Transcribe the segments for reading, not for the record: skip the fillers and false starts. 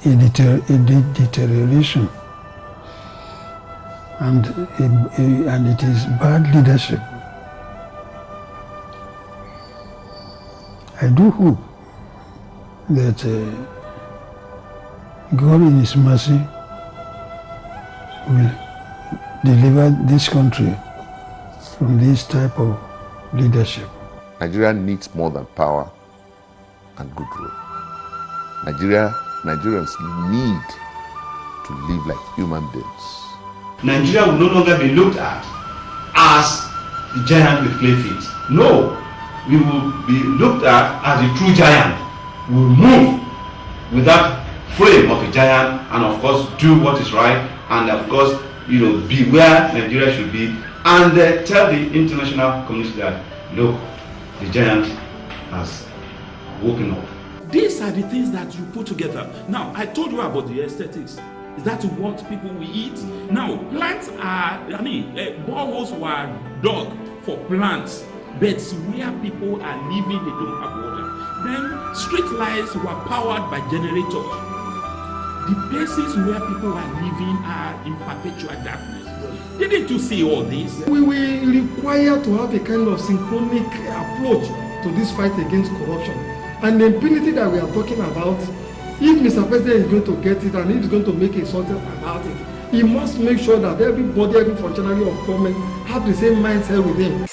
deterioration, and it is bad leadership. I do hope that God in His mercy will deliver this country from this type of leadership. Nigeria needs more than power and good rule. Nigerians need to live like human beings. Nigeria will no longer be looked at as the giant with clay feet. No, we will be looked at as the true giant. We will move with that frame of a giant, and of course do what is right, and of course, be where Nigeria should be, and tell the international community that, look, the giant has woken up. These are the things that you put together. Now, I told you about the aesthetics. Is that what people will eat? Now, plants are, boreholes were dug for plants, but where people are living, they don't have water. Then, street lights were powered by generators. The places where people are living are in perpetual darkness. Didn't you see all this? We will require to have a kind of synchronic approach to this fight against corruption. And the impunity that we are talking about, if Mr. President is going to get it and he's going to make a sentence about it, he must make sure that everybody, every functionary of government have the same mindset with him.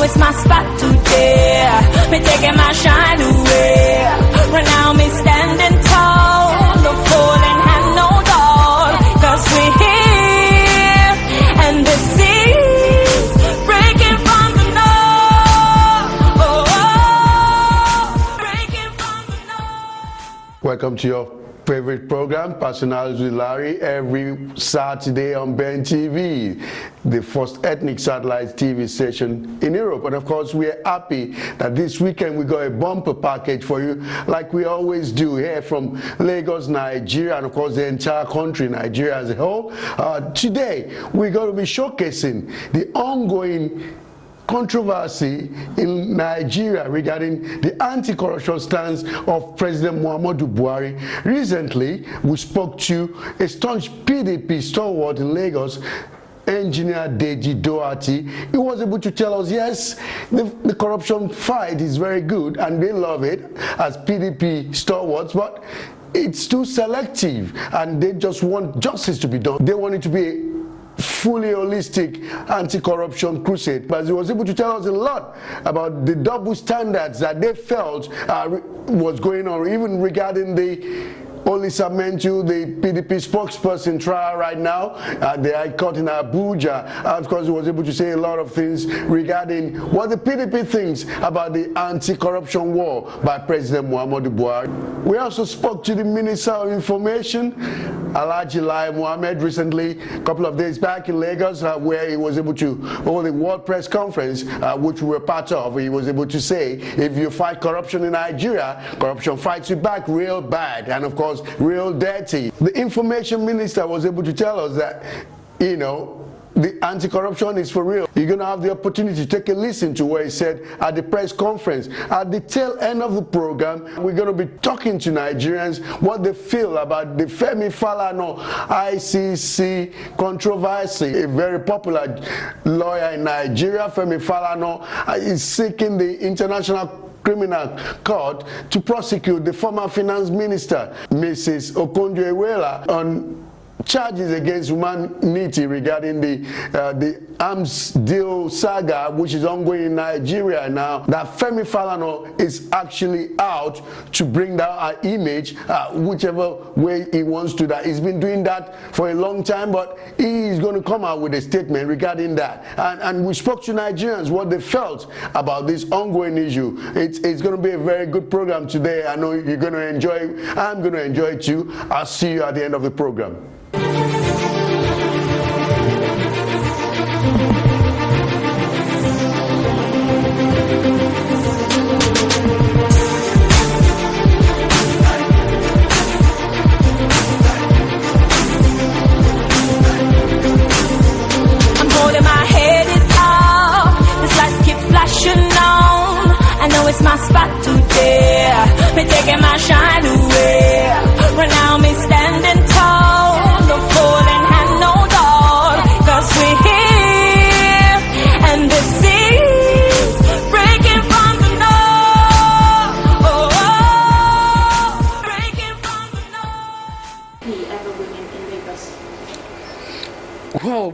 It's my spot today. Me taking my shine away. Right now me standing tall, no falling hand, no dog. 'Cause we're here, and the seas breaking from the north. Breaking from the north. Welcome to your favorite program, Personals with Larry, every Saturday on Ben TV, the first ethnic satellite TV station in Europe. And of course, we are happy that this weekend we got a bumper package for you, like we always do here from Lagos, Nigeria, and of course the entire country, Nigeria as a whole. Today, we're going to be showcasing the ongoing controversy in Nigeria regarding the anti-corruption stance of President Muhammad Buhari. Recently, we spoke to a staunch PDP stalwart in Lagos, Engineer Adedeji Doherty. He was able to tell us, yes, the corruption fight is very good and they love it as PDP stalwarts, but it's too selective and they just want justice to be done. They want it to be fully holistic anti-corruption crusade. But he was able to tell us a lot about the double standards that they felt was going on, even regarding the Olisa Mentu, the PDP spokesperson trial right now, the High Court in Abuja. Of course, he was able to say a lot of things regarding what the PDP thinks about the anti-corruption war by President Muhammadu Buhari. We also spoke to the Minister of Information, Alhaji Lai Muhammed, recently, a couple of days back in Lagos, where he was able to hold a World Press Conference, which we were part of. He was able to say, if you fight corruption in Nigeria, corruption fights you back real bad. And of course, real dirty. The information minister was able to tell us that, the anti-corruption is for real. You're going to have the opportunity to take a listen to what he said at the press conference. At the tail end of the program, we're going to be talking to Nigerians what they feel about the Femi Falana ICC controversy. A very popular lawyer in Nigeria, Femi Falana, is seeking the International Criminal Court to prosecute the former finance minister, Mrs. Okonjo Iweala, on charges against humanity regarding the arms deal saga, which is ongoing in Nigeria now, that Femi Falana is actually out to bring down our image, whichever way he wants to. That he's been doing that for a long time, but he is going to come out with a statement regarding that. And we spoke to Nigerians what they felt about this ongoing issue. It's going to be a very good program today. I know you're going to enjoy it. I'm going to enjoy it too. I'll see you at the end of the program.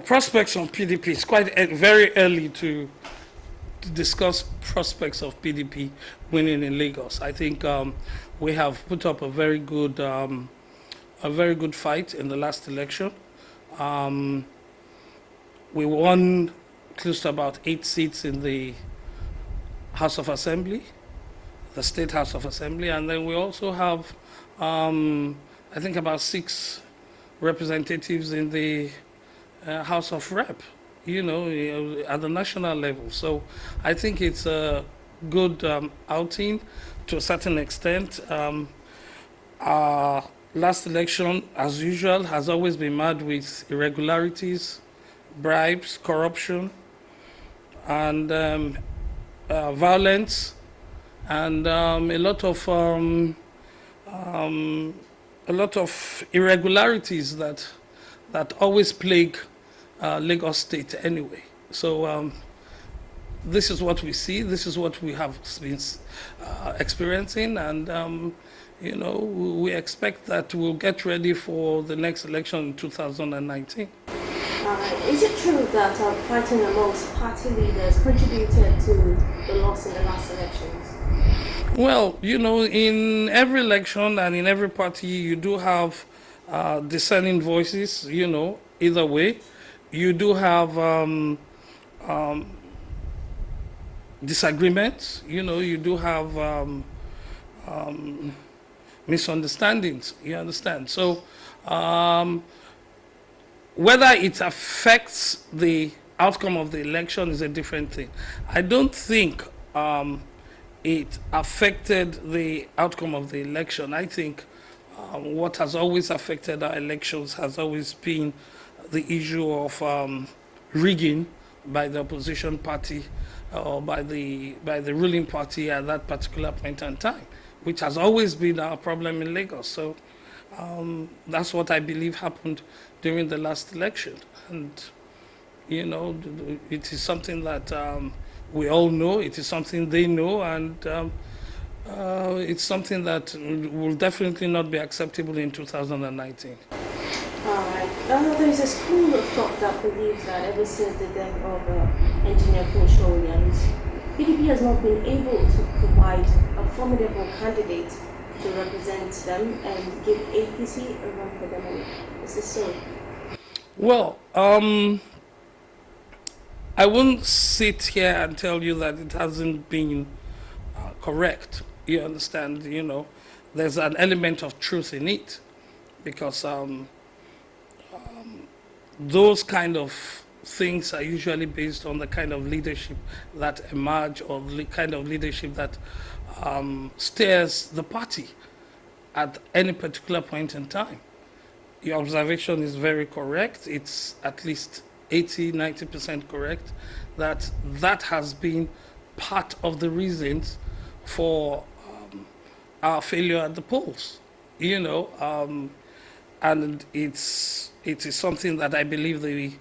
prospects on PDP, it's quite very early to discuss prospects of PDP winning in Lagos. I think we have put up a very good fight in the last election. We won close to about 8 seats in the House of Assembly, the State House of Assembly, and then we also have, I think, about 6 representatives in the House of Rep, at the national level. So I think it's a good outing to a certain extent. Our last election, as usual, has always been marred with irregularities, bribes, corruption, and violence, and a lot of irregularities that always plague Lagos State anyway. So this is what we see. This is what we have been experiencing, and we expect that we'll get ready for the next election in 2019. Is it true that fighting amongst party leaders contributed to the loss in the last elections? Well, in every election and in every party, you do have dissenting voices, either way. You do have disagreements, you do have misunderstandings, you understand? So whether it affects the outcome of the election is a different thing. I don't think it affected the outcome of the election. I think what has always affected our elections has always been the issue of rigging by the opposition party or by the ruling party at that particular point in time, which has always been our problem in Lagos. So that's what I believe happened during the last election. And, it is something that we all know, it is something they know, and it's something that will definitely not be acceptable in 2019. All right. There is a school of thought that believes that ever since the death of engineer Okonjo Iweala, PDP has not been able to provide a formidable candidate to represent them and give APC a run for their money. Is this so? Well, I won't sit here and tell you that it hasn't been correct. You understand, there's an element of truth in it, because those kind of things are usually based on the kind of leadership that emerge, or the kind of leadership that steers the party at any particular point in time. Your observation is very correct. It's at least 80–90% correct that has been part of the reasons for our failure at the polls, and it is something that I believe the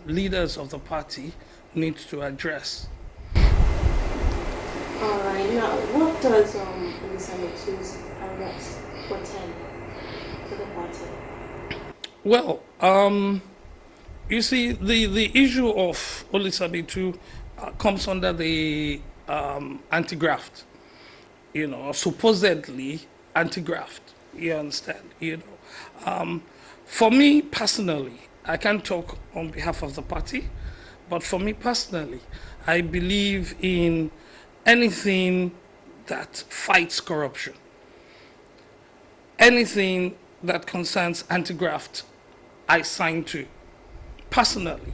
leaders of the party need to address. All right. Now, what does Olisabitu's arrest portend to the party? Well, you see, the issue of Olisabitu comes under the anti-graft, supposedly anti-graft. You understand? For me personally, I can't talk on behalf of the party, but for me personally, I believe in anything that fights corruption, anything that concerns anti-graft, I sign to. Personally,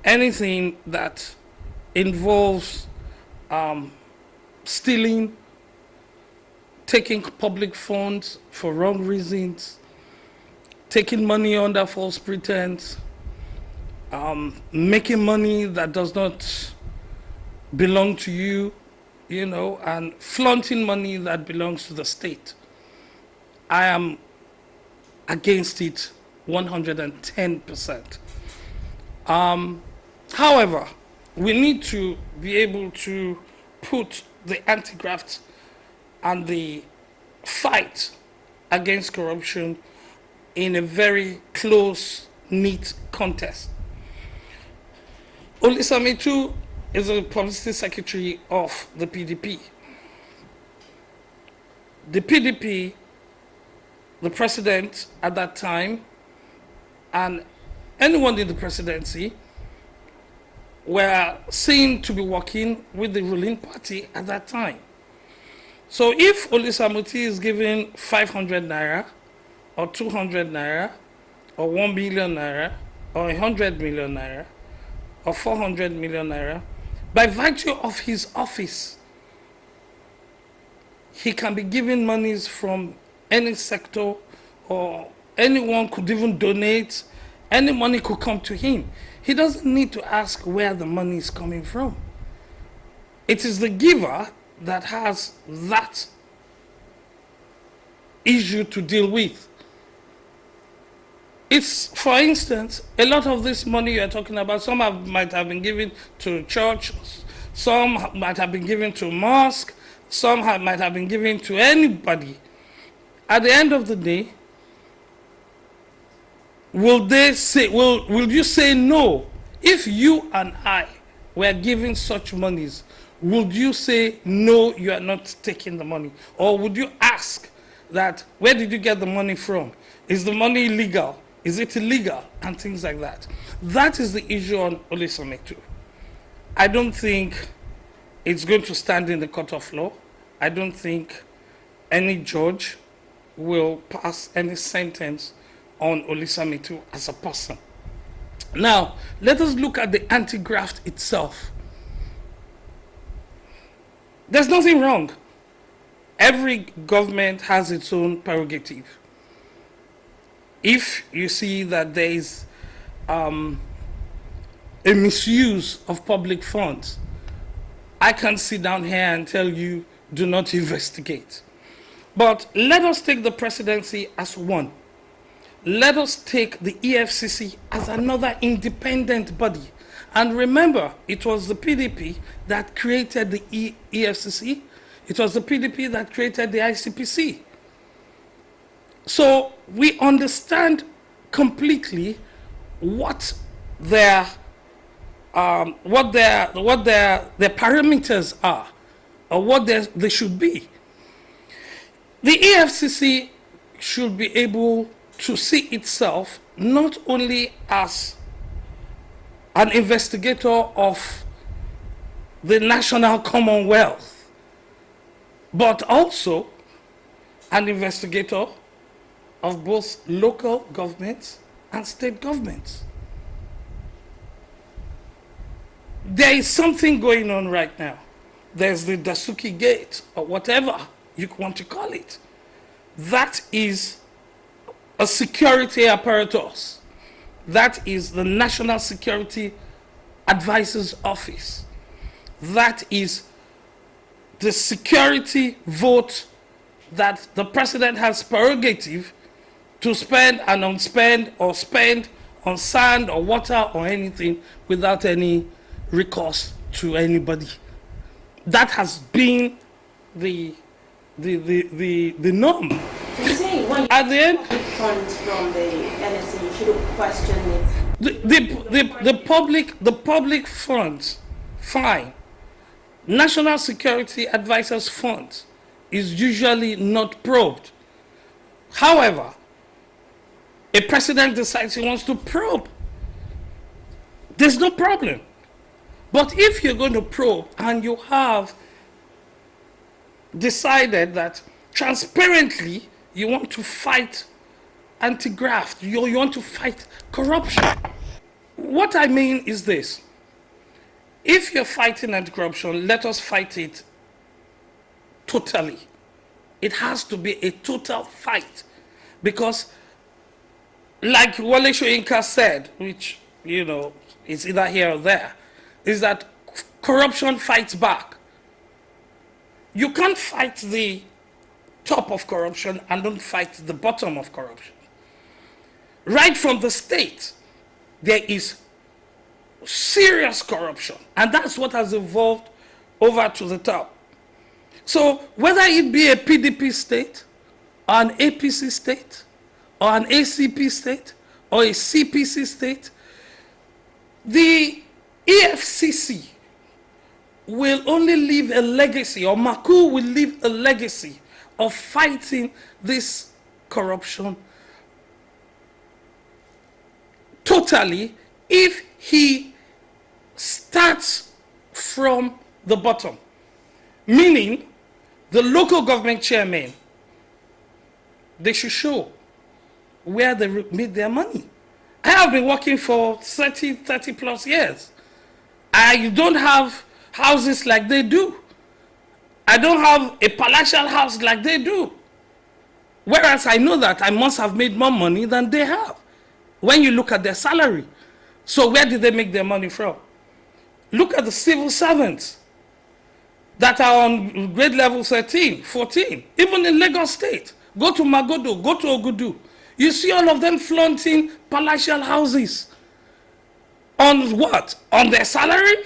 anything that involves stealing, taking public funds for wrong reasons, taking money under false pretense, making money that does not belong to you, and flaunting money that belongs to the state. I am against it 110%. However, we need to be able to put the anti-graft and the fight against corruption in a very close, neat contest. Olisamitu is a publicity secretary of the PDP. The PDP, the president at that time, and anyone in the presidency were seen to be working with the ruling party at that time. So if Olisamuti is giving 500 naira, or 200 naira, or 1 billion naira, or 100 million naira, or 400 million naira, by virtue of his office, he can be given monies from any sector, or anyone could even donate, any money could come to him. He doesn't need to ask where the money is coming from. It is the giver that has that issue to deal with. It's, for instance, a lot of this money you're talking about, some might have been given to church, some might have been given to mosque, some might have been given to anybody. At the end of the day, will you say no? If you and I were given such monies, would you say no, you are not taking the money? Or would you ask that, where did you get the money from? Is the money illegal? Is it illegal? And things like that. That is the issue on Olisametu. I don't think it's going to stand in the court of law. I don't think any judge will pass any sentence on Olisametu as a person. Now, let us look at the anti-graft itself. There's nothing wrong. Every government has its own prerogative. If you see that there is a misuse of public funds, I can sit down here and tell you, do not investigate. But let us take the presidency as one. Let us take the EFCC as another independent body. And remember, it was the PDP that created the EFCC. It was the PDP that created the ICPC. So we understand completely what their parameters are, or what they should be. The EFCC should be able to see itself not only as an investigator of the national commonwealth, but also an investigator of both local governments and state governments. There is something going on right now. There's the Dasuki Gate, or whatever you want to call it. That is a security apparatus. That is the National Security Advisor's Office. That is the security vote that the president has prerogative to spend and unspend, or spend on sand or water or anything without any recourse to anybody. That has been the norm. So you're saying when at the end, funds from the NSC, you should question it. the public funds, fine. National Security Advisors Fund is usually not probed. However, a president decides he wants to probe. There's no problem. But if you're going to probe and you have decided that transparently you want to fight anti-graft, you want to fight corruption. What I mean is this. If you're fighting anti-corruption, let us fight it totally. It has to be a total fight. Because like Wale Soyinka said, which, you know, is either here or there, is that corruption fights back. You can't fight the top of corruption and don't fight the bottom of corruption. Right from the state, there is serious corruption, and that's what has evolved over to the top. So whether it be a PDP state, or an APC state, or an ACP state or a CPC state, the EFCC will only leave a legacy, or Maku will leave a legacy of fighting this corruption totally if he starts from the bottom. Meaning, the local government chairmen, they should show where they made their money. I have been working for 30 plus years. I don't have houses like they do. I don't have a palatial house like they do. Whereas I know that I must have made more money than they have when you look at their salary. So where did they make their money from? Look at the civil servants that are on grade level 13, 14, even in Lagos State. Go to Magodo, go to Ogudu. You see all of them flaunting palatial houses. On what? On their salary?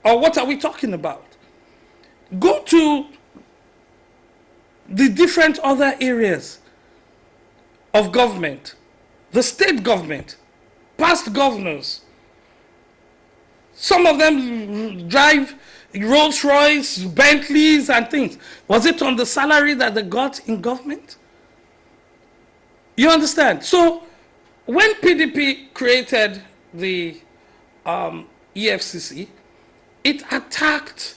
Or what are we talking about? Go to the different other areas of government, the state government, past governors. Some of them drive Rolls Royce, Bentleys and things. Was it on the salary that they got in government? You understand? So when PDP created the EFCC, it attacked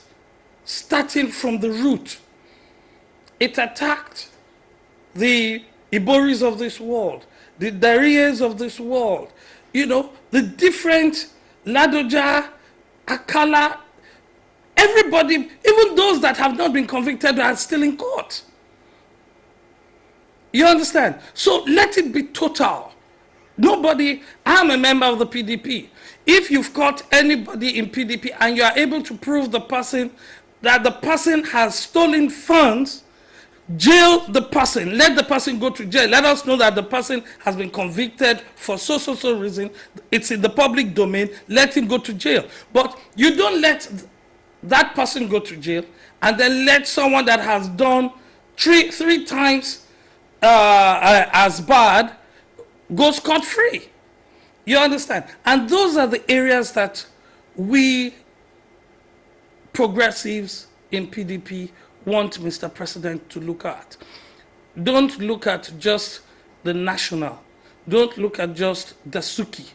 starting from the root. It attacked the Iboris of this world, the Darius of this world, you know, the different Ladoja, Akala, everybody, even those that have not been convicted are still in court. You understand? So let it be total. Nobody, I'm a member of the PDP. If you've caught anybody in PDP and you are able to prove the person that the person has stolen funds, jail the person, let the person go to jail. Let us know that the person has been convicted for so reason. It's in the public domain. Let him go to jail. But you don't let that person go to jail and then let someone that has done three times as bad go scot-free. You understand? And those are the areas that we progressives in PDP want Mr. President to look at. Don't look at just the national. Don't look at just the Suki.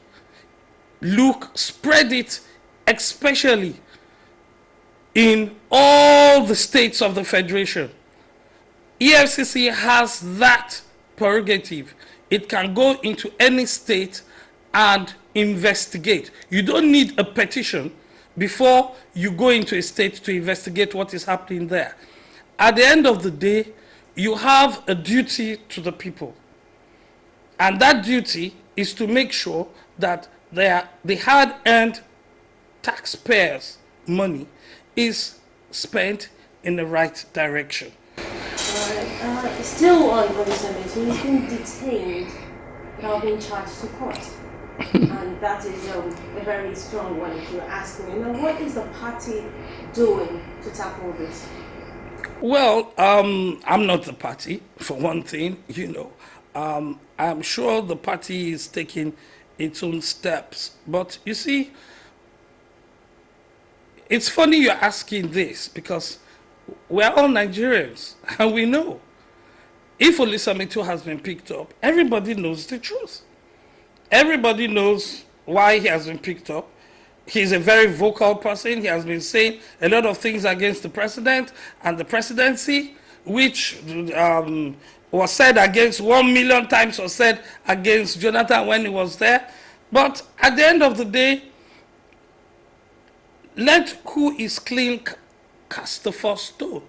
Look, spread it, especially in all the states of the Federation. EFCC has that prerogative. It can go into any state and investigate. You don't need a petition before you go into a state to investigate what is happening there. At the end of the day, you have a duty to the people. And that duty is to make sure that the hard-earned taxpayers' money is spent in the right direction. Still on Onisame, so he's been detained without being charged to court. And that is a very strong one if you ask me. Now, what is the party doing to tackle this? Well, I'm not the party, for one thing, you know. I'm sure the party is taking its own steps. But you see, it's funny you're asking this because we're all Nigerians and we know if Olisamitu has been picked up, everybody knows the truth. Everybody knows why he has been picked up. He's a very vocal person. He has been saying a lot of things against the president and the presidency, which was said against 1 million times, was said against Jonathan when he was there. But at the end of the day, let who is clean cast the first stone.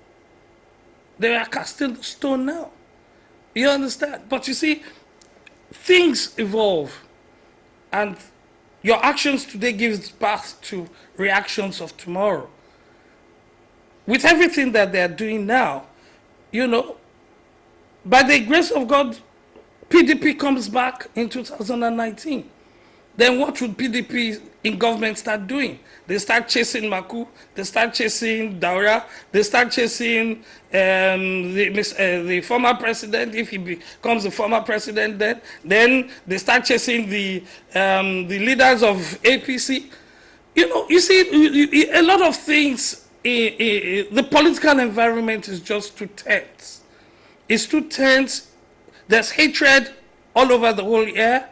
They are casting the stone now. You understand? But you see, things evolve. And your actions today gives birth to reactions of tomorrow. With everything that they are doing now, you know, by the grace of God, PDP comes back in 2019. Then what would PDP in government start doing. They start chasing Maku, they start chasing Daura, they start chasing the former president, if he becomes the former president then they start chasing the leaders of APC. You know, you see, a lot of things, the political environment is just too tense. It's too tense. There's hatred all over the whole air.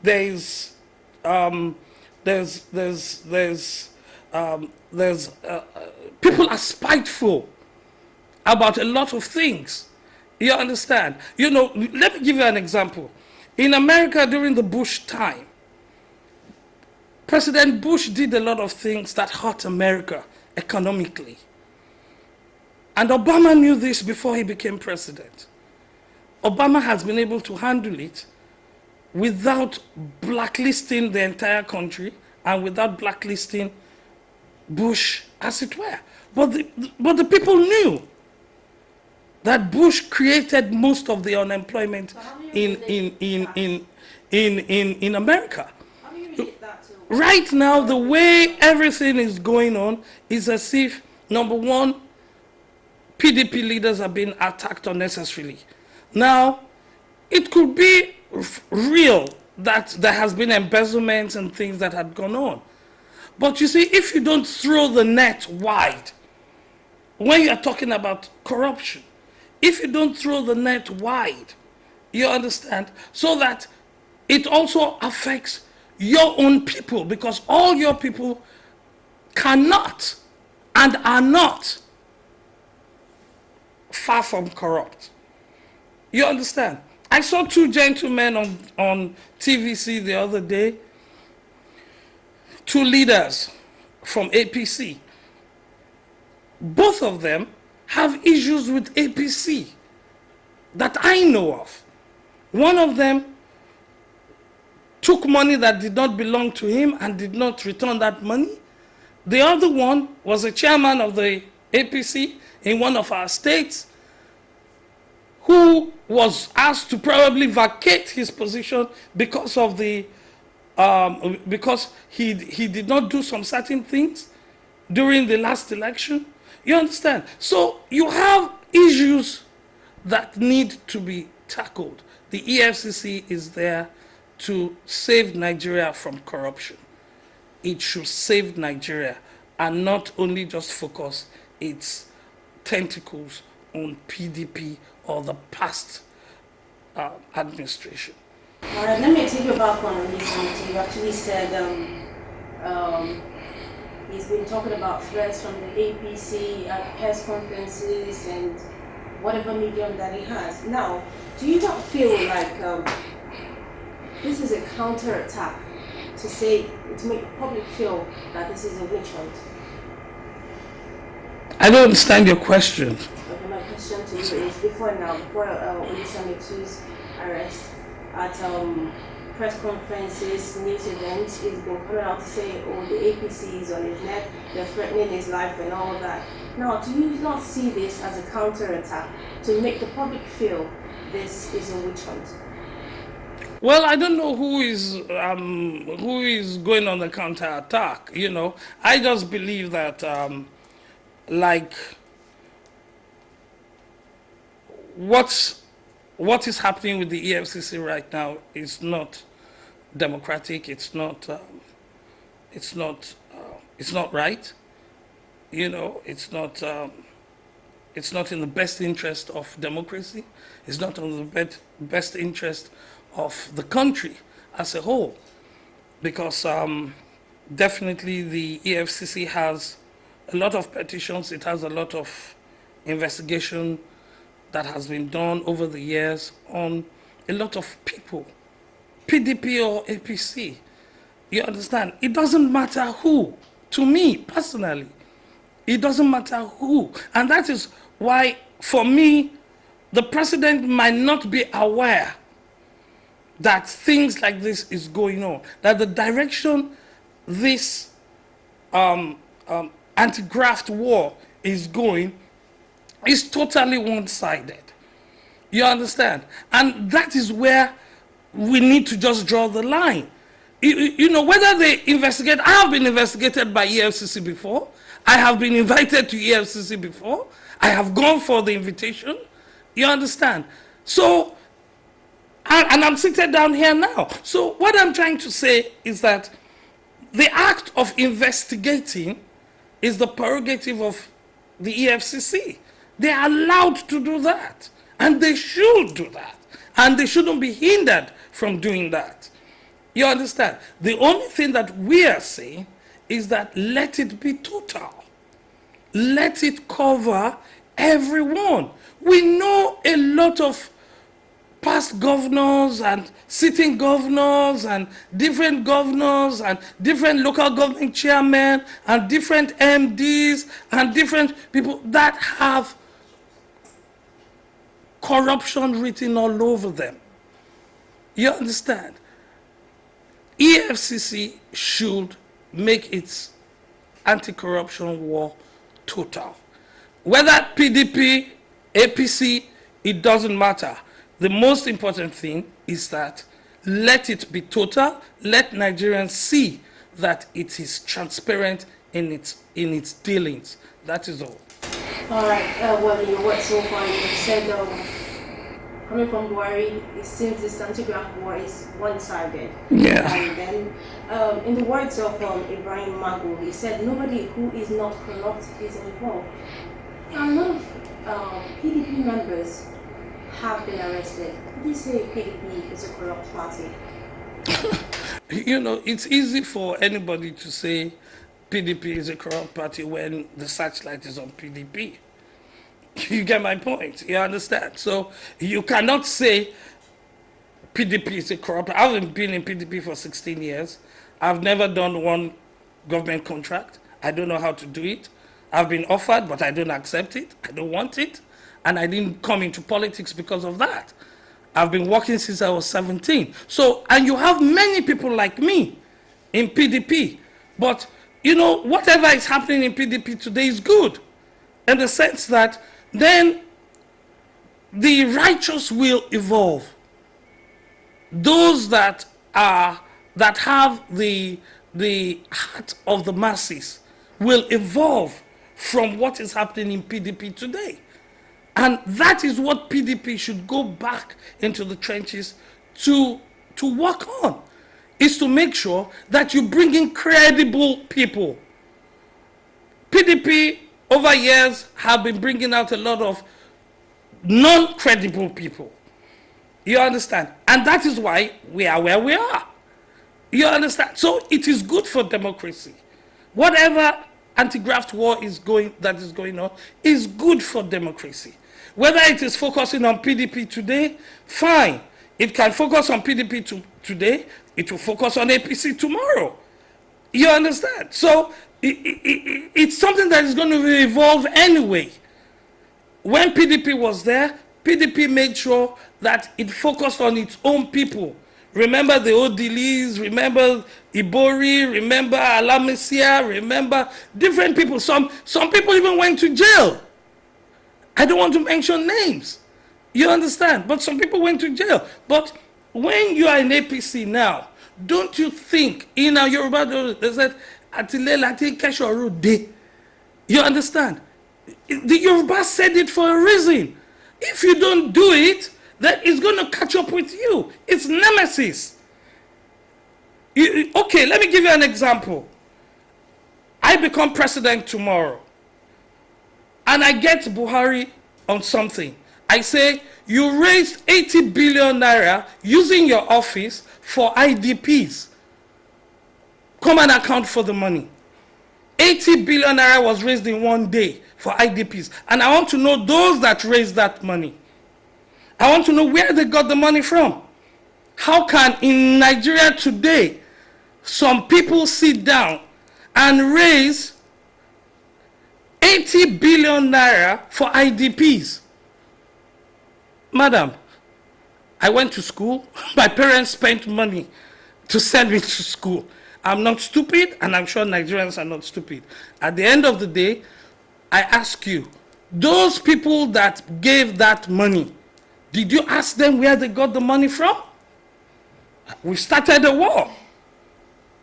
There's people are spiteful about a lot of things. You understand? You know, let me give you an example. In America during the Bush time, President Bush did a lot of things that hurt America economically. And Obama knew this before he became president. Obama has been able to handle it without blacklisting the entire country and without blacklisting Bush, as it were. But the people knew that Bush created most of the unemployment in America. Right now, the way everything is going on is as if, number one, PDP leaders are being attacked unnecessarily. Now, it could be real that there has been embezzlement and things that had gone on. But you see, if you don't throw the net wide, when you are talking about corruption, if you don't throw the net wide, you understand, so that it also affects your own people, because all your people cannot and are not far from corrupt. You understand? I saw two gentlemen on TVC the other day, two leaders from APC. Both of them have issues with APC that I know of. One of them took money that did not belong to him and did not return that money. The other one was a chairman of the APC in one of our states who was asked to probably vacate his position because of the because he did not do some certain things during the last election. You understand? So you have issues that need to be tackled. The EFCC is there to save Nigeria from corruption. It should save Nigeria and not only just focus its tentacles on PDP or the past administration. All right, let me take you back on this. You actually said he's been talking about threats from the APC at press conferences and whatever medium that he has. Now, do you not feel like this is a counterattack to make the public feel that this is a witch hunt? I don't understand your question. Okay, my question to you is before Olisamitu's arrest at press conferences, news events, he's been coming out to say, oh, the APC is on his neck, they're threatening his life and all that. Now, do you not see this as a counterattack to make the public feel this is a witch hunt? Well, I don't know who is going on the counterattack. You know, I just believe that like what is happening with the EFCC right now is not democratic. It's not right. You know, it's not in the best interest of democracy. It's not in the best interest of the country as a whole, because definitely the EFCC has a lot of petitions. It has a lot of investigation that has been done over the years on a lot of people, PDP or APC. You understand? It doesn't matter who. To me, personally, it doesn't matter who. And that is why, for me, the president might not be aware that things like this is going on, that the direction this anti-graft war is going is totally one-sided. You understand? And that is where we need to just draw the line. You know, whether they investigate, I have been investigated by EFCC before. I have been invited to EFCC before. I have gone for the invitation. You understand? So, and I'm seated down here now. So what I'm trying to say is that the act of investigating is the prerogative of the EFCC. They are allowed to do that. And they should do that. And they shouldn't be hindered from doing that. You understand? The only thing that we are saying is that let it be total. Let it cover everyone. We know a lot of past governors and sitting governors and different local government chairmen and different MDs and different people that have corruption written all over them. You understand? EFCC should make its anti-corruption war total. Whether PDP, APC, it doesn't matter. The most important thing is that let it be total. Let Nigerians see that it is transparent in its dealings. That is all. All right. Well, in your words so far, you said coming from Buhari, it seems this anti-graft war is one-sided. Yeah. And then, in the words of Ibrahim Mago, he said nobody who is not corrupt is involved. A lot of PDP members have been arrested. Would you say PDP is a corrupt party? You know, it's easy for anybody to say PDP is a corrupt party when the searchlight is on PDP. You get my point? You understand? So you cannot say PDP is a corrupt. I haven't been in PDP for 16 years. I've never done one government contract. I don't know how to do it. I've been offered, but I don't accept it. I don't want it. And I didn't come into politics because of that. I've been working since I was 17. So, and you have many people like me in PDP. But, you know, whatever is happening in PDP today is good. In the sense that then the righteous will evolve. Those that have the heart of the masses will evolve from what is happening in PDP today. And that is what PDP should go back into the trenches to work on, is to make sure that you bring in credible people. PDP over years have been bringing out a lot of non-credible people. You understand? And that is why we are where we are. You understand? So it is good for democracy. Whatever anti-graft war that is going on is good for democracy. Whether it is focusing on PDP today, fine. It can focus on PDP today, it will focus on APC tomorrow. You understand? So it's something that is going to evolve anyway. When PDP was there, PDP made sure that it focused on its own people. Remember the Odilis, remember Ibori, remember Alamesia, remember different people. Some people even went to jail. I don't want to mention names. You understand? But some people went to jail. But when you are in APC now, don't you think, in our Yoruba, they said, you understand? The Yoruba said it for a reason. If you don't do it, then it's going to catch up with you. It's nemesis. Okay, let me give you an example. I become president tomorrow, and I get Buhari on something. I say, you raised 80 billion naira using your office for IDPs. Come and account for the money. 80 billion naira was raised in one day for IDPs. And I want to know those that raised that money. I want to know where they got the money from. How can in Nigeria today some people sit down and raise 80 billion naira for IDPs? Madam, I went to school. My parents spent money to send me to school. I'm not stupid, and I'm sure Nigerians are not stupid. At the end of the day, I ask you, those people that gave that money, did you ask them where they got the money from? We started a war.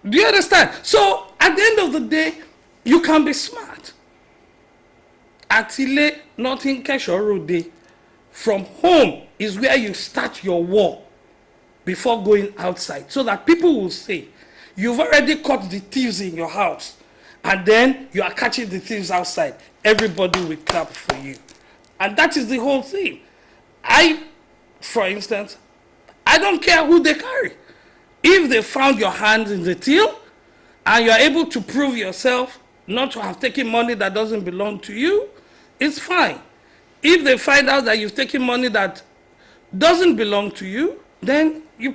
Do you understand? So at the end of the day, you can be smart. Atile, nothing Keshorode. From home is where you start your war before going outside, so that people will say, you've already caught the thieves in your house, and then you are catching the thieves outside. Everybody will clap for you. And that is the whole thing. For instance, I don't care who they carry. If they found your hand in the till, and you're able to prove yourself not to have taken money that doesn't belong to you, it's fine. If they find out that you've taken money that doesn't belong to you, then you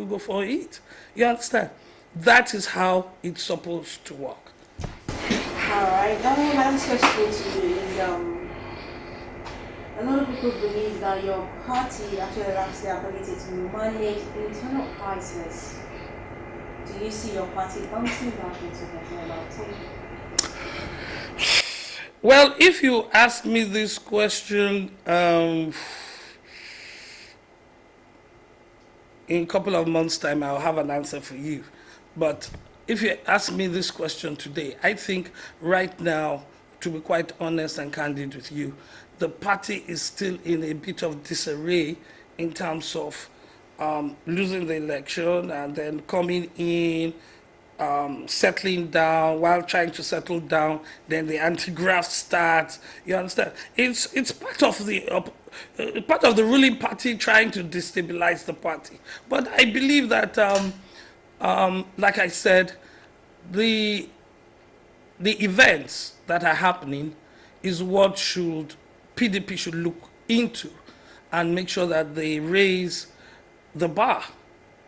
go for it. You understand? That is how it's supposed to work. Alright, now my next question to you is a lot of people believe that your party actually lacks the ability to manage internal crisis. Do you see your party bouncing back into nationality? Well, if you ask me this question in a couple of months' time, I'll have an answer for you. But if you ask me this question today, I think right now, to be quite honest and candid with you, the party is still in a bit of disarray in terms of losing the election and then coming in, settling down. While trying to settle down, then the anti-graft starts. You understand? It's part of the ruling party trying to destabilize the party. But I believe that, like I said, the events that are happening is what PDP should look into and make sure that they raise the bar.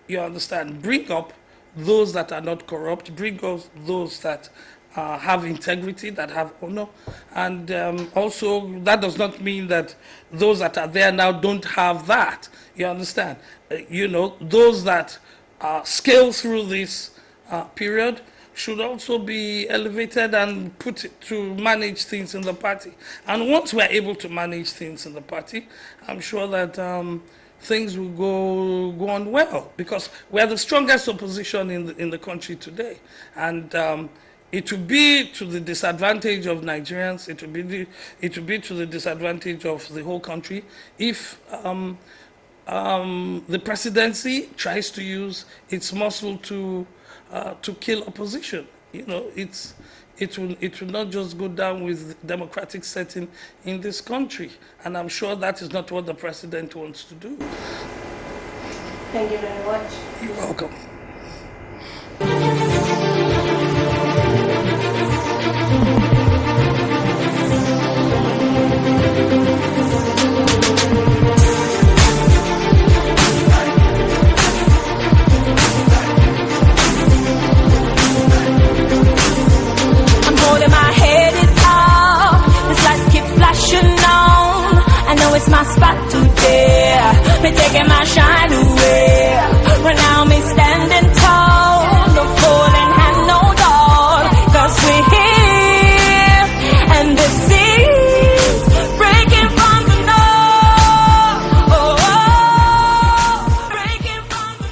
You understand? Bring up those that are not corrupt, bring up those that have integrity, that have honor. And also, that does not mean that those that are there now don't have that. You understand? Those that scale through this period should also be elevated and put to manage things in the party. And once we're able to manage things in the party, I'm sure that things will go on well, because we're the strongest opposition in the country today. And it will be to the disadvantage of Nigerians, it will be to the disadvantage of the whole country if the presidency tries to use its muscle to kill opposition. It will not just go down with democratic setting in this country. And I'm sure that is not what the president wants to do. Thank you very much. You're welcome. It's my spot today. Me taking my shine away. Right now me standing tall, no falling hand, no dog. 'Cause we're here, and the seas breaking from the north. Breaking from the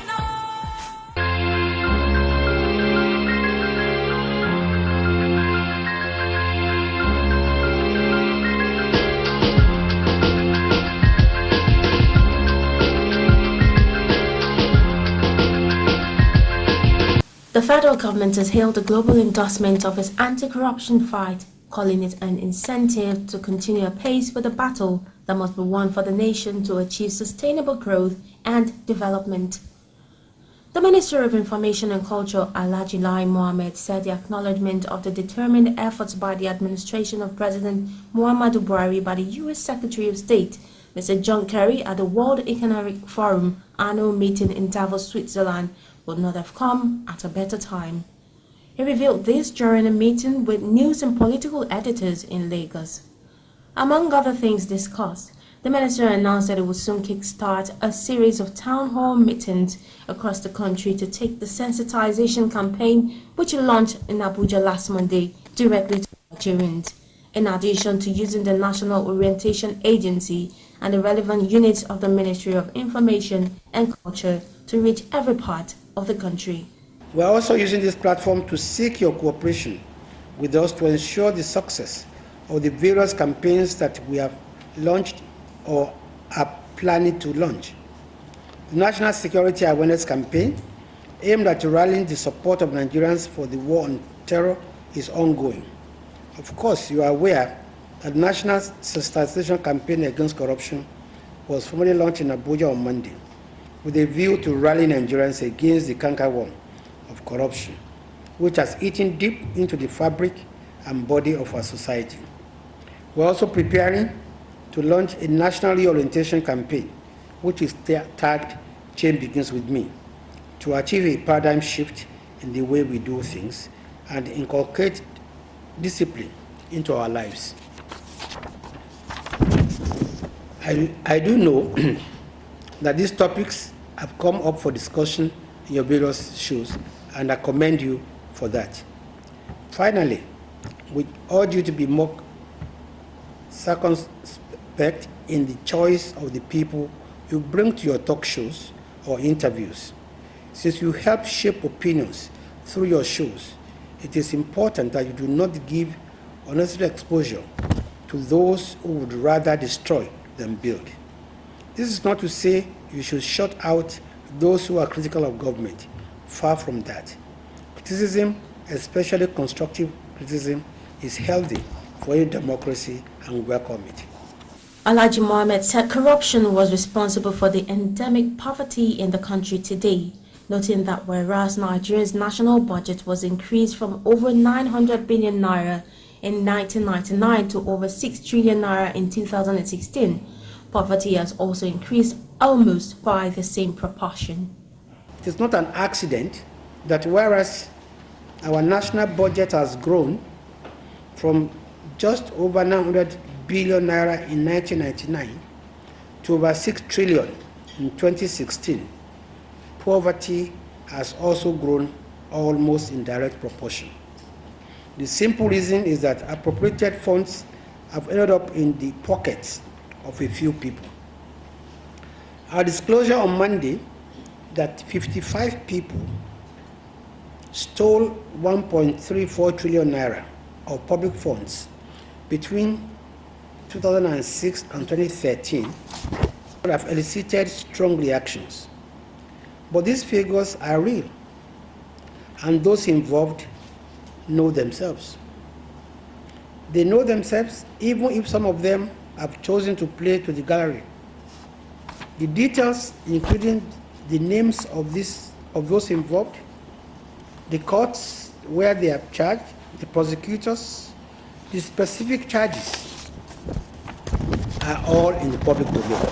The federal government has hailed the global endorsement of its anti-corruption fight, calling it an incentive to continue apace with the battle that must be won for the nation to achieve sustainable growth and development. The Minister of Information and Culture, Alhaji Lai Muhammed, said the acknowledgement of the determined efforts by the administration of President Muhammadu Buhari by the U.S. Secretary of State, Mr. John Kerry, at the World Economic Forum annual meeting in Davos, Switzerland, would not have come at a better time. He revealed this during a meeting with news and political editors in Lagos. Among other things discussed, the minister announced that it would soon kickstart a series of town hall meetings across the country to take the sensitization campaign, which he launched in Abuja last Monday, directly to Nigerians, in addition to using the National Orientation Agency and the relevant units of the Ministry of Information and Culture to reach every part of the country. We are also using this platform to seek your cooperation with us to ensure the success of the various campaigns that we have launched or are planning to launch. The National Security Awareness Campaign, aimed at rallying the support of Nigerians for the war on terror, is ongoing. Of course, you are aware that the National Sensitization Campaign Against Corruption was formally launched in Abuja on Monday, with a view to rally Nigerians against the cankerworm of corruption, which has eaten deep into the fabric and body of our society. We're also preparing to launch a national reorientation campaign, which is tagged Change Begins With Me, to achieve a paradigm shift in the way we do things and inculcate discipline into our lives. I do know that these topics have come up for discussion in your various shows, and I commend you for that. Finally, we urge you to be more circumspect in the choice of the people you bring to your talk shows or interviews. Since you help shape opinions through your shows, it is important that you do not give unnecessary exposure to those who would rather destroy than build. This is not to say you should shut out those who are critical of government. Far from that. Criticism, especially constructive criticism, is healthy for any democracy, and we welcome it. Alhaji Muhammed said corruption was responsible for the endemic poverty in the country today, noting that whereas Nigeria's national budget was increased from over 900 billion naira in 1999 to over 6 trillion naira in 2016, poverty has also increased almost by the same proportion. It is not an accident that whereas our national budget has grown from just over 900 billion naira in 1999 to over 6 trillion in 2016, poverty has also grown almost in direct proportion. The simple reason is that appropriated funds have ended up in the pockets of a few people. Our disclosure on Monday that 55 people stole 1.34 trillion naira of public funds between 2006 and 2013 have elicited strong reactions. But these figures are real, and those involved know themselves. They know themselves even if some of them have chosen to play to the gallery. The details, including the names of those involved, the courts where they are charged, the prosecutors, the specific charges, are all in the public domain.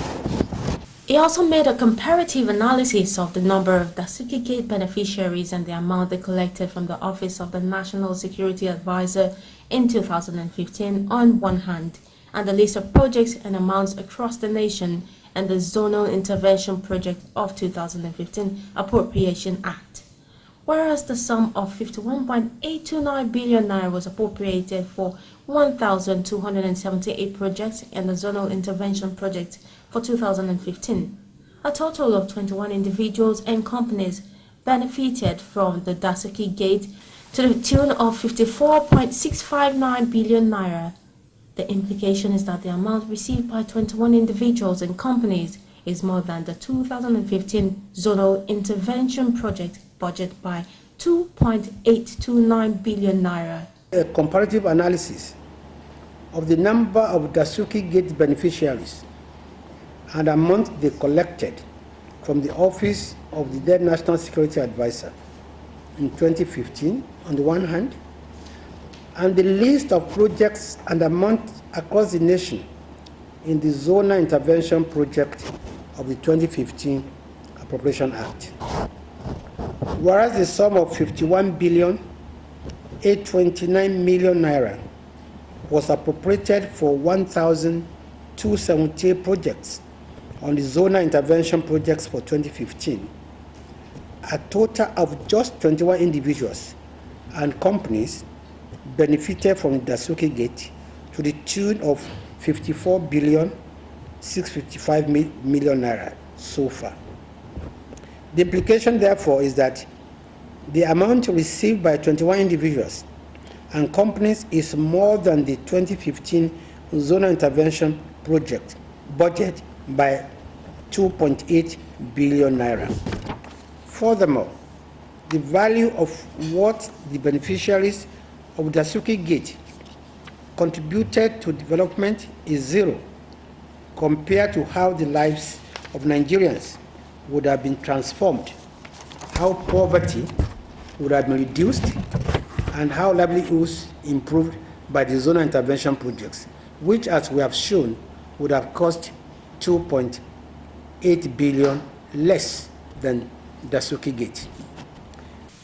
He also made a comparative analysis of the number of Dasuki Gate beneficiaries and the amount they collected from the Office of the National Security Advisor in 2015 on one hand, and the list of projects and amounts across the nation and the Zonal Intervention Project of 2015 Appropriation Act. Whereas the sum of 51.829 billion naira was appropriated for 1,278 projects in the Zonal Intervention Project for 2015, a total of 21 individuals and companies benefited from the Dasuki Gate to the tune of 54.659 billion naira. The implication is that the amount received by 21 individuals and companies is more than the 2015 Zonal Intervention Project budget by 2.829 billion naira. A comparative analysis of the number of Dasuki Gate beneficiaries and amount they collected from the Office of the then National Security Advisor in 2015 on the one hand, and the list of projects and amounts across the nation in the Zonal Intervention Project of the 2015 Appropriation Act. Whereas the sum of 51,829 million naira was appropriated for 1,278 projects on the Zonal Intervention Projects for 2015, a total of just 21 individuals and companies benefited from the Dasuki Gate to the tune of 54,655 million naira so far. The implication, therefore, is that The amount received by 21 individuals and companies is more than the 2015 zonal intervention project budget by 2.8 billion naira. Furthermore, the value of what the beneficiaries of Dasuki Gate contributed to development is zero compared to how the lives of Nigerians would have been transformed, how poverty would have been reduced, and how livelihoods improved by the zonal intervention projects, which, as we have shown, would have cost 2.8 billion less than Dasuki Gate.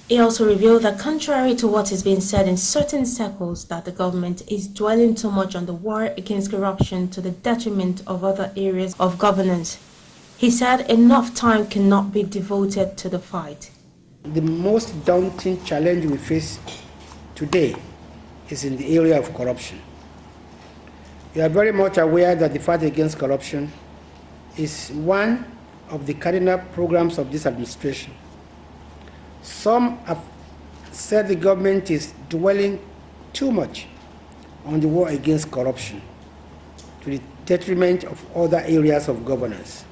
He also revealed that contrary to what is being said in certain circles, that the government is dwelling too much on the war against corruption to the detriment of other areas of governance. He said enough time cannot be devoted to the fight. The most daunting challenge we face today is in the area of corruption. We are very much aware that the fight against corruption is one of the cardinal programs of this administration. Some have said the government is dwelling too much on the war against corruption to the detriment of other areas of governance.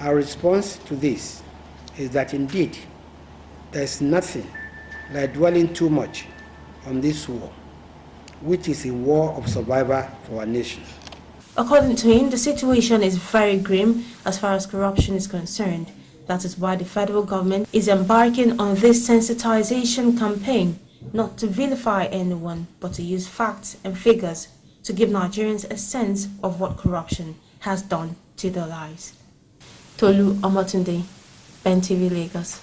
Our response to this is that indeed there is nothing like dwelling too much on this war, which is a war of survival for our nation. According to him, the situation is very grim as far as corruption is concerned. That is why the federal government is embarking on this sensitization campaign, not to vilify anyone, but to use facts and figures to give Nigerians a sense of what corruption has done to their lives. Tolu Omotunde, BenTV Lagos.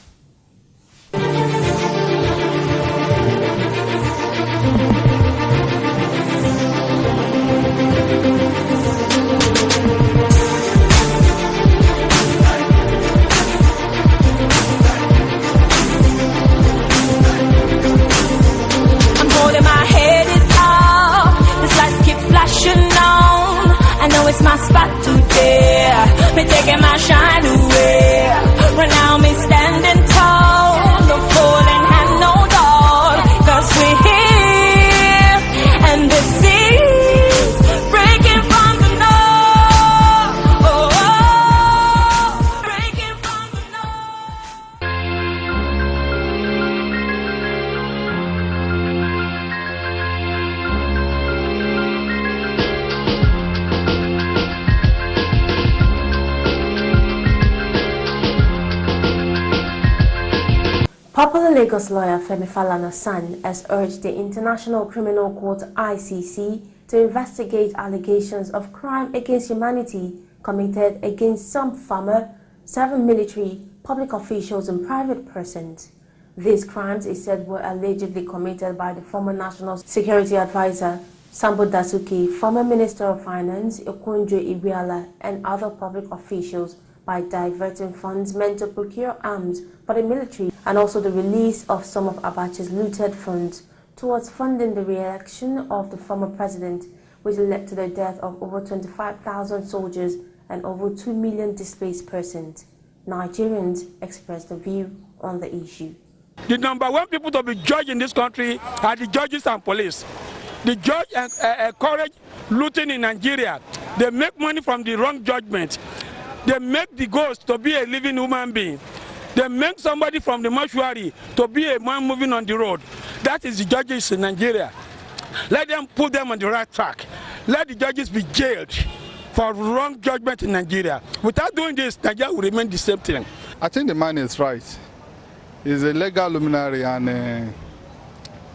It's my spot today. Me taking my shine away. Right now me standing tall. No falling hand, no door. 'Cause we're here. And the seas breaking from the north. Oh, oh, breaking from the Popular Lagos lawyer Femi Falana son has urged the International Criminal Court ICC to investigate allegations of crime against humanity committed against some former, 7 military, public officials and private persons. These crimes, he said, were allegedly committed by the former National Security Advisor Sambo Dasuki, former Minister of Finance Okonjo Iweala and other public officials by diverting funds meant to procure arms for the military, and also the release of some of Abacha's looted funds towards funding the re-election of the former president, which led to the death of over 25,000 soldiers and over 2 million displaced persons. Nigerians expressed their view on the issue. The number one people to be judged in this country are the judges and police. The judge encourage looting in Nigeria. They make money from the wrong judgment. They make the ghost to be a living human being. They make somebody from the mortuary to be a man moving on the road. That is the judges in Nigeria. Let them put them on the right track. Let the judges be jailed for wrong judgment in Nigeria. Without doing this, Nigeria will remain the same thing. I think the man is right. He's a legal luminary and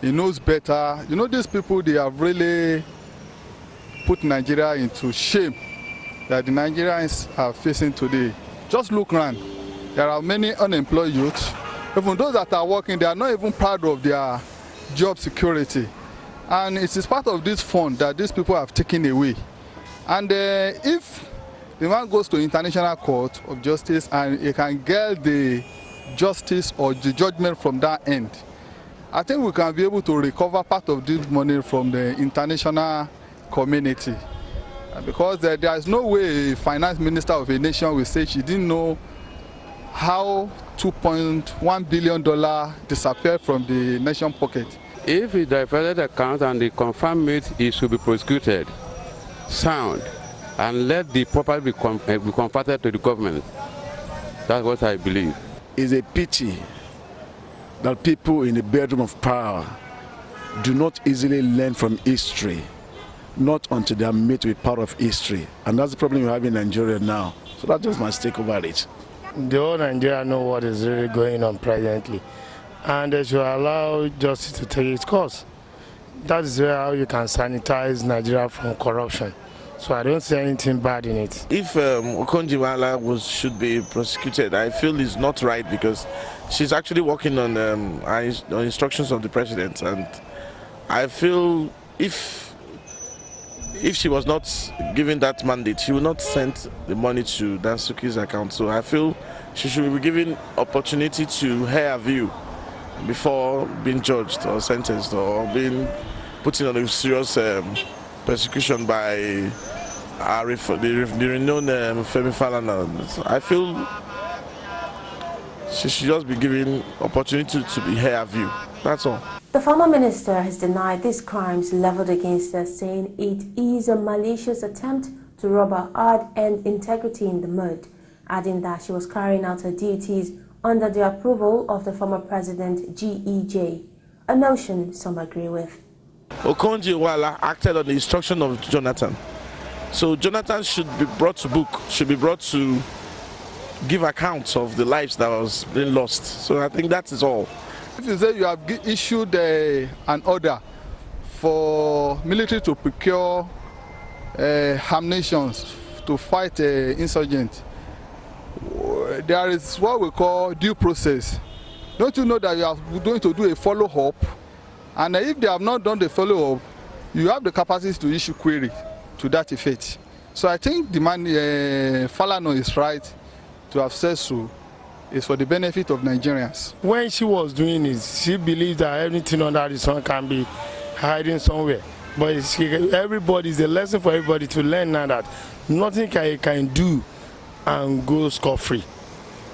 he knows better. You know, these people, they have really put Nigeria into shame that the Nigerians are facing today. Just look around. There are many unemployed youths. Even those that are working, they are not even proud of their job security. And it is part of this fund that these people have taken away. And if the man goes to International Court of Justice and he can get the justice or the judgment from that end, I think we can be able to recover part of this money from the international community. Because there is no way a finance minister of a nation will say she didn't know how $2.1 billion disappeared from the nation pocket. If he diverted account and they confirm it, he should be prosecuted. Sound. And let the property be converted to the government. That's what I believe. It's a pity that people in the bedroom of power do not easily learn from history, not until they are made to be part of history. And that's the problem we have in Nigeria now. So that's just my stake over it. The whole Nigeria know what is really going on presently, and they should allow justice to take its course. That is how you can sanitize Nigeria from corruption. So I don't see anything bad in it. If Okonjo Iweala should be prosecuted, I feel it's not right because she's actually working on instructions of the president, and I feel if she was not given that mandate, she would not send the money to Dansuki's account. So I feel she should be given opportunity to hear her view before being judged or sentenced or being put in on a serious persecution by the renowned Femi Falana. I feel she should just be given opportunity to hear her view. That's all. The former minister has denied these crimes leveled against her, saying it is a malicious attempt to rob her hard-earned integrity in the mud, adding that she was carrying out her duties under the approval of the former president GEJ, a notion some agree with. Okonjo Iweala acted on the instruction of Jonathan. So Jonathan should be brought to book, should be brought to give accounts of the lives that was being lost. So I think that is all. If you say you have issued an order for military to procure ammunitions to fight insurgents, there is what we call due process. Don't you know that you are going to do a follow-up? And if they have not done the follow-up, you have the capacity to issue query to that effect. So I think the man Falana is right to have said so. It's for the benefit of Nigerians. When she was doing it, she believed that everything under the sun can be hiding somewhere. But it's a lesson for everybody to learn now that nothing can do and go scot-free.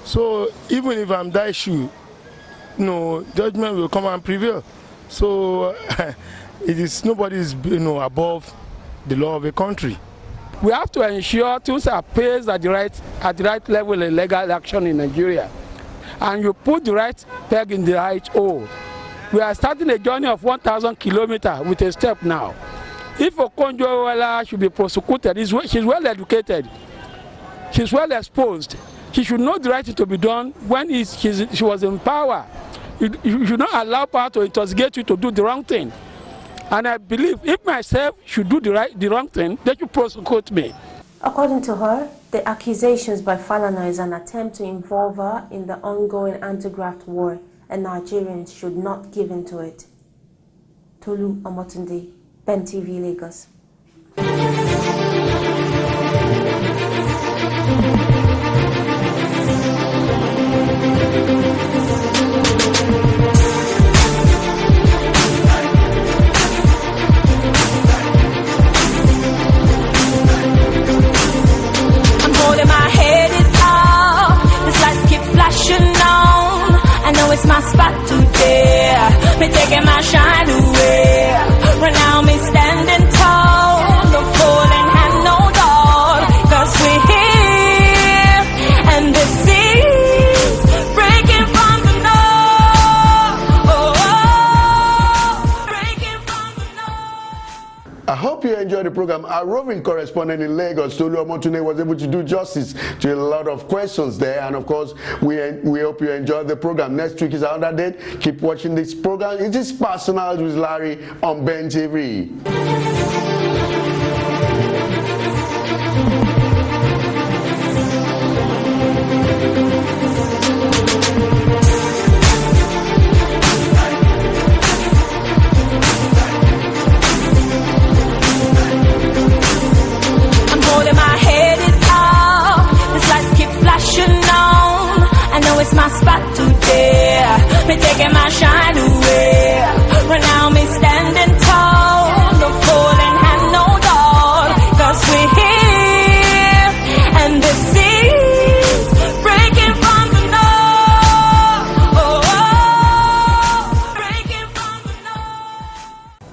So even if I'm that issue, judgment will come and prevail. So it is nobody's above the law of a country. We have to ensure things are paced at the right level in legal action in Nigeria. And you put the right peg in the right hole. We are starting a journey of 1,000 kilometers with a step now. If Okonjo Iweala should be prosecuted, she's well educated, she's well exposed. She should know the right thing to be done when she was in power. You should not allow power to intoxicate you to do the wrong thing. And I believe if myself should do the wrong thing, they should prosecute me. According to her, the accusations by Falana is an attempt to involve her in the ongoing anti-graft war, and Nigerians should not give in to it. Tolu Omotunde, Ben TV, Lagos. It's my spot today. Me taking my shine away. Right now me standing tall, no falling hand, no dog. 'Cause we're here, and the seas breaking from the north. Breaking from the north. I hope you enjoyed the program. Our roving correspondent in Lagos, Tolu Omotunde, was able to do justice to a lot of questions there. And of course, we hope you enjoyed the program. Next week is another date. Keep watching this program. It is Personal with Larry on Ben TV. It's my spot today. Me taking my shine away. Right now me standing tall, no falling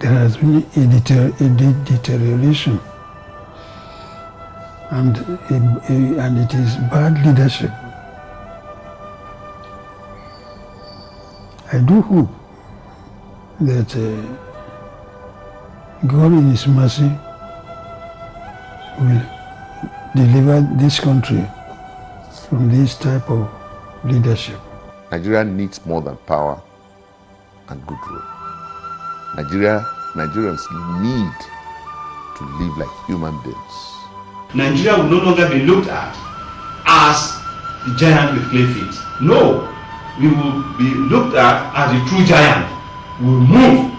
there has been a deterioration, and it is bad leadership. I do hope that God in His mercy will deliver this country from this type of leadership. Nigeria needs more than power and good rule. Nigerians need to live like human beings. Nigeria will no longer be looked at as the giant with clay feet. No, we will be looked at as the true giant. We will move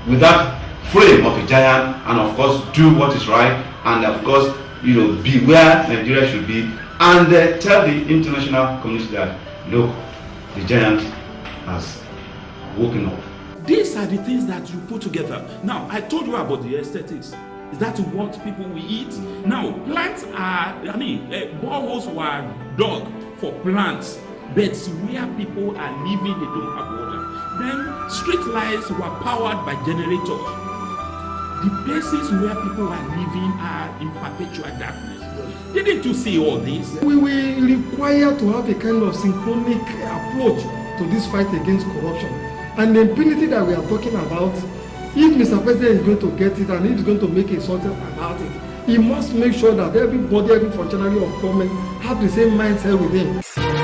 with that frame of a giant, and of course do what is right, and of course, be where Nigeria should be, and tell the international community that, look, the giant has woken up. These are the things that you put together. Now, I told you about the aesthetics. Is that what people will eat? Now, plants are, boreholes were dug for plants, but where people are living, they don't have water. Then, street lights were powered by generators. The places where people are living are in perpetual darkness. Didn't you see all this? We will require to have a kind of synchronic approach to this fight against corruption. And the impunity that we are talking about, if Mr. President is going to get it and if he's going to make a sort about it, he must make sure that everybody, every functionary of government have the same mindset with him.